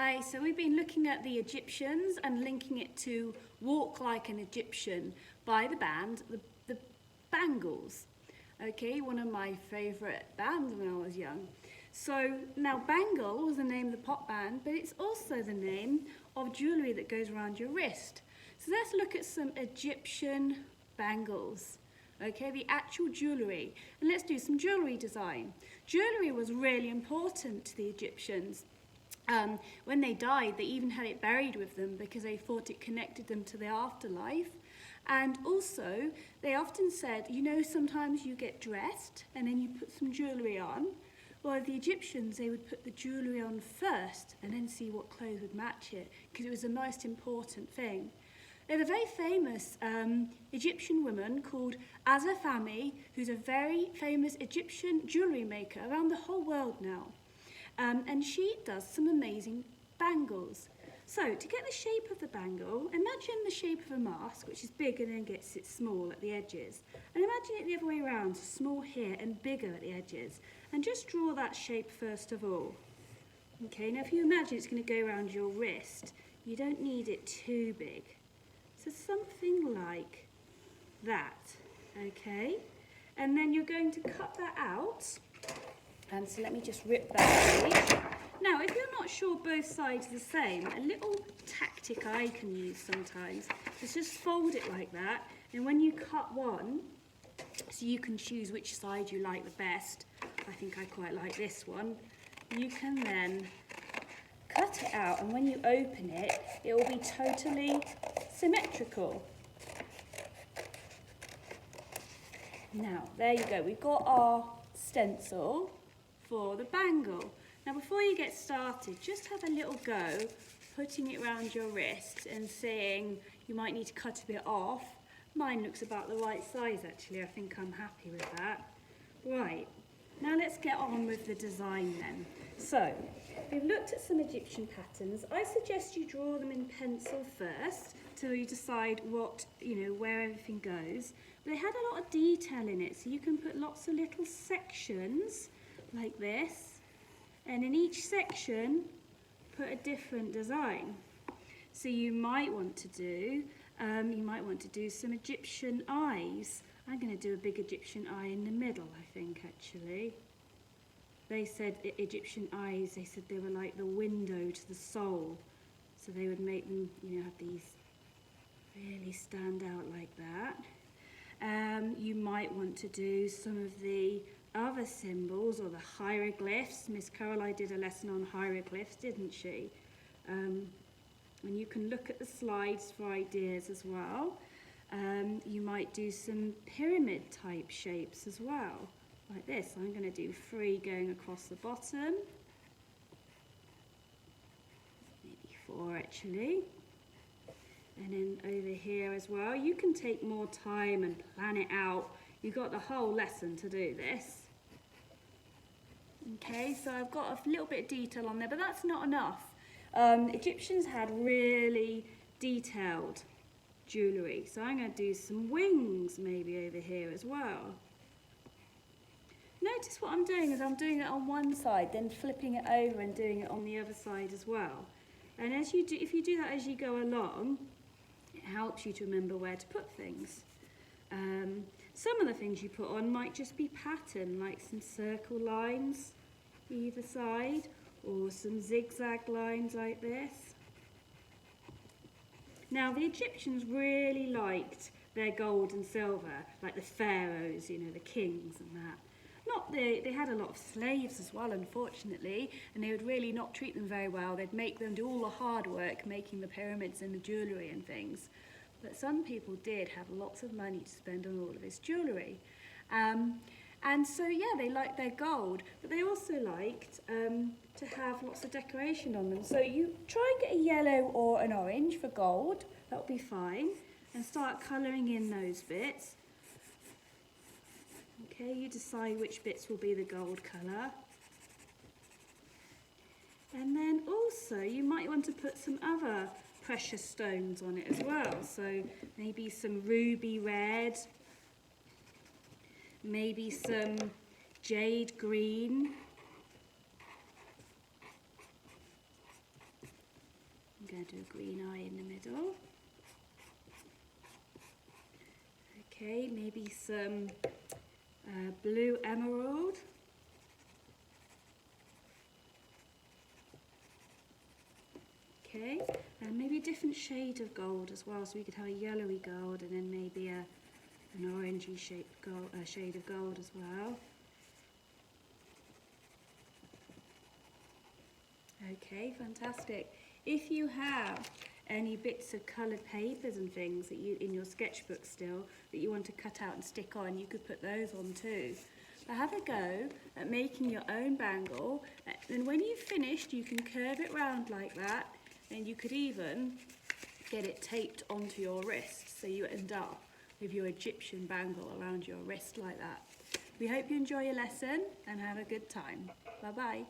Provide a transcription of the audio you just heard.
Hi, so we've been looking at the Egyptians and linking it to Walk Like an Egyptian by the band, the Bangles. Okay, one of my favourite bands when I was young. So now Bangle was the name of the pop band, but it's also the name of jewellery that goes around your wrist. So let's look at some Egyptian bangles. Okay, the actual jewellery. And let's do some jewellery design. Jewellery was really important to the Egyptians. When they died, they even had it buried with them because they thought it connected them to the afterlife. And also, they often said, you know, sometimes you get dressed and then you put some jewellery on. Well, the Egyptians, they would put the jewellery on first and then see what clothes would match it because it was the most important thing. They had a very famous Egyptian woman called Azza Fahmy, who's a very famous Egyptian jewellery maker around the whole world now. And she does some amazing bangles. So to get the shape of the bangle, imagine the shape of a mask, which is big and then gets it small at the edges. And imagine it the other way around, so small here and bigger at the edges. And just draw that shape first of all. Okay, now if you imagine it's going to go around your wrist, you don't need it too big. So something like that, okay? And then you're going to cut that out. And so let me just rip that page. Now, if you're not sure both sides are the same, a little tactic I can use sometimes is just fold it like that. And when you cut one, so you can choose which side you like the best. I think I quite like this one. You can then cut it out, and when you open it, it will be totally symmetrical. Now, there you go. We've got our stencil for the bangle. Now before you get started, just have a little go putting it around your wrist and seeing you might need to cut a bit off. Mine looks about the right size actually, I think I'm happy with that. Right, now let's get on with the design then. So, we've looked at some Egyptian patterns. I suggest you draw them in pencil first till you decide what, where everything goes. But they had a lot of detail in it, so you can put lots of little sections like this, and in each section put a different design. So you might want to do some Egyptian eyes. I'm going to do a big Egyptian eye in the middle, I think, actually. They said Egyptian eyes, they said they were like the window to the soul. So they would make them, have these really stand out like that. You might want to do some of the other symbols or the hieroglyphs. Miss Caroline did a lesson on hieroglyphs, didn't she? And you can look at the slides for ideas as well. You might do some pyramid type shapes as well, like this. I'm going to do 3 going across the bottom, maybe 4 actually. And then over here as well, you can take more time and plan it out. You've got the whole lesson to do this. Okay, so I've got a little bit of detail on there, but that's not enough. Egyptians had really detailed jewellery, so I'm going to do some wings maybe over here as well. Notice what I'm doing is I'm doing it on one side, then flipping it over and doing it on the other side as well. And as you do, if you do that as you go along, it helps you to remember where to put things. Some of the things you put on might just be pattern, like some circle lines either side, or some zigzag lines like this. Now the Egyptians really liked their gold and silver, like the pharaohs, the kings and that. They had a lot of slaves as well, unfortunately, and they would really not treat them very well. They'd make them do all the hard work, making the pyramids and the jewellery and things. But some people did have lots of money to spend on all of this jewellery. And so, yeah, they liked their gold, but they also liked to have lots of decoration on them. So you try and get a yellow or an orange for gold, that'll be fine, and start colouring in those bits. Okay, you decide which bits will be the gold colour. And then also you might want to put some other precious stones on it as well. So maybe some ruby red, maybe some jade green, going to do a green eye in the middle. Okay, maybe some blue emerald. Okay, and maybe a different shade of gold as well, so we could have a yellowy gold and then maybe an orangey shaped gold, shade of gold as well. Okay, fantastic. If you have any bits of coloured papers and things that you in your sketchbook still that you want to cut out and stick on, you could put those on too. But have a go at making your own bangle, and when you've finished you can curve it round like that, and you could even get it taped onto your wrist so you end up with your Egyptian bangle around your wrist like that. We hope you enjoy your lesson and have a good time. Bye bye.